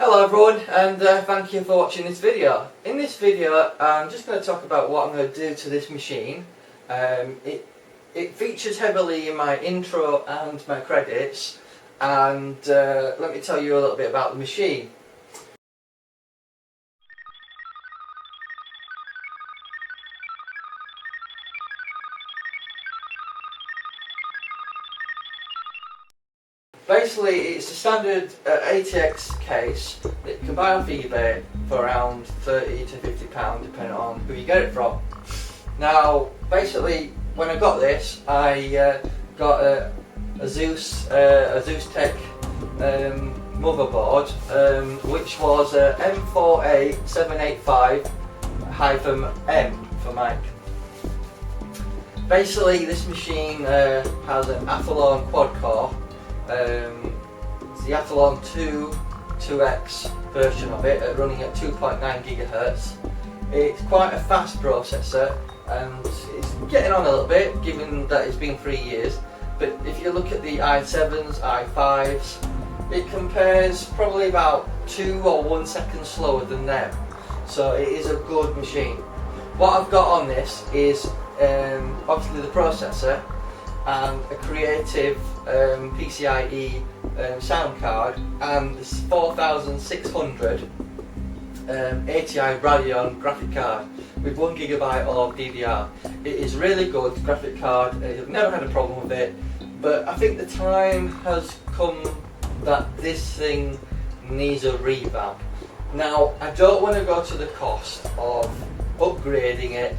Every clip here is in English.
Hello everyone, and thank you for watching this video. In this video I'm just going to talk about what I'm going to do to this machine. It features heavily in my intro and my credits, and let me tell you a little bit about the machine. Basically, it's a standard ATX case that you can buy off eBay for around £30 to £50 depending on who you get it from. Now, basically, when I got this, I got a Asustek motherboard, which was a M4A785-M for Mike. Basically, this machine has an Athlon quad core. It's the Athlon 2X version of it, running at 2.9 GHz. It's quite a fast processor and it's getting on a little bit given that it's been 3 years, but if you look at the i7s, i5s, it compares probably about 2 or 1 second slower than them, so it is a good machine. What I've got on this is obviously the processor and a creative pcie sound card and this 4600 ATI Radeon graphic card with 1 GB of DDR. It is really good graphic card. I've never had a problem with it, but I think the time has come that this thing needs a revamp. Now, I don't want to go to the cost of upgrading it,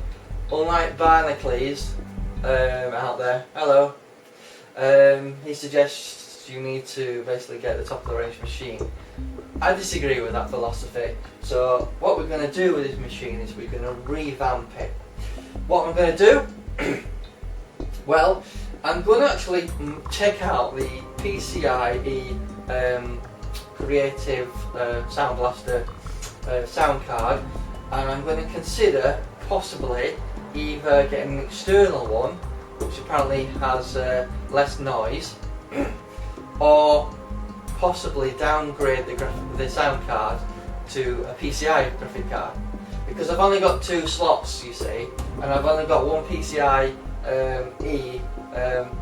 unlike Barnacles out there. Hello. He suggests you need to basically get the top of the range machine. I disagree with that philosophy. So what we're going to do with this machine is we're going to revamp it. What I'm going to do? Well, I'm going to actually check out the pcie creative Sound Blaster sound card, and I'm going to consider possibly either getting an external one, which apparently has less noise, or possibly downgrade the sound card to a PCI graphic card, because I've only got 2 slots, you see, and I've only got one PCIe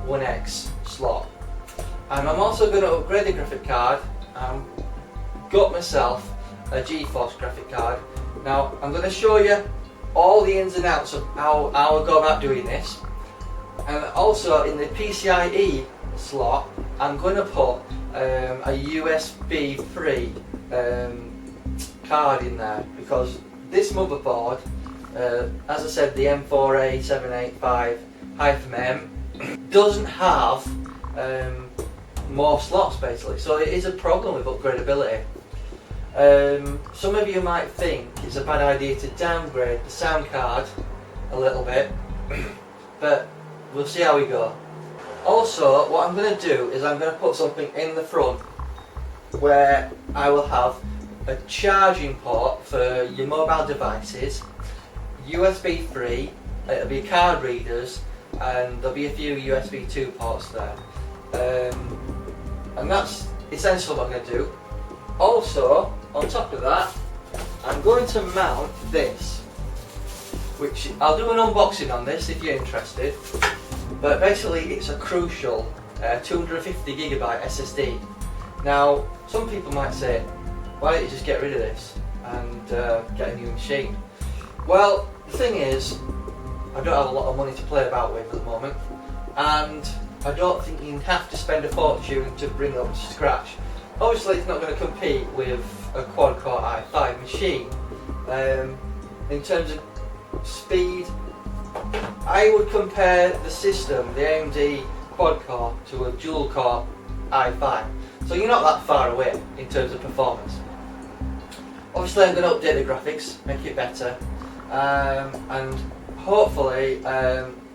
1X slot, and I'm also going to upgrade the graphic card. Got myself a GeForce graphic card. Now I'm going to show you all the ins and outs of how I will go about doing this, and also in the PCIe slot I'm going to put a USB 3 card in there, because this motherboard, as I said, the M4A785-M doesn't have more slots basically, so it is a problem with upgradability. Some of you might think it's a bad idea to downgrade the sound card a little bit, but we'll see how we go. Also, what I'm going to do is I'm going to put something in the front where I will have a charging port for your mobile devices, USB 3, it'll be card readers, and there'll be a few USB 2 ports there. And that's essentially what I'm going to do. Also, on top of that, I'm going to mount this, which I'll do an unboxing on this if you're interested, but basically it's a crucial 250 GB SSD. Now, some people might say, why don't you just get rid of this and get a new machine? Well, the thing is, I don't have a lot of money to play about with at the moment, and I don't think you have to spend a fortune to bring it up to scratch. Obviously it's not going to compete with a quad-core i5 machine. In terms of speed, I would compare the system, the AMD quad-core, to a dual-core i5. So you're not that far away in terms of performance. Obviously I'm going to update the graphics, make it better, and hopefully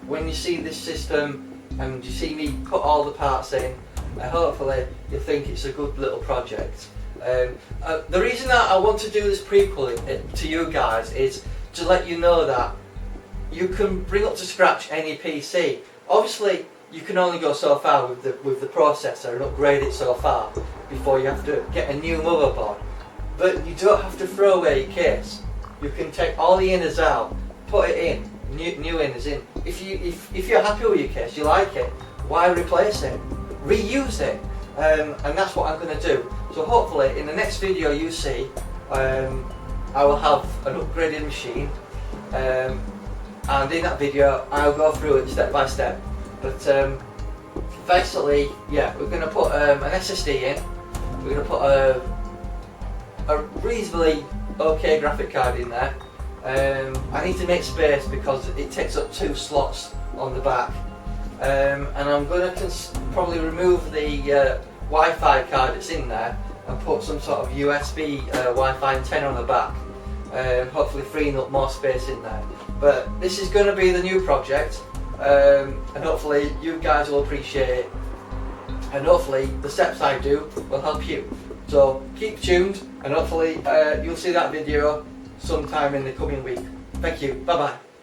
when you see this system and you see me put all the parts in, hopefully you think it's a good little project. The reason that I want to do this prequel to you guys is to let you know that you can bring up to scratch any PC. Obviously you can only go so far with the processor and upgrade it so far before you have to get a new motherboard. But you don't have to throw away your case. You can take all the inners out, put it in, new inners in. If you're happy with your case, you like it, why replace it? Reuse it. And that's what I'm going to do. So hopefully in the next video you see, I will have an upgraded machine, and in that video I'll go through it step by step. But basically, yeah, we're going to put an SSD in, we're going to put a reasonably okay graphic card in there. I need to make space because it takes up 2 slots on the back, and I'm going to probably remove the Wi-Fi card that's in there and put some sort of USB Wi-Fi antenna on the back, hopefully freeing up more space in there. But this is going to be the new project, and hopefully you guys will appreciate it, and hopefully the steps I do will help you. So keep tuned, and hopefully you'll see that video sometime in the coming week. Thank you, bye bye.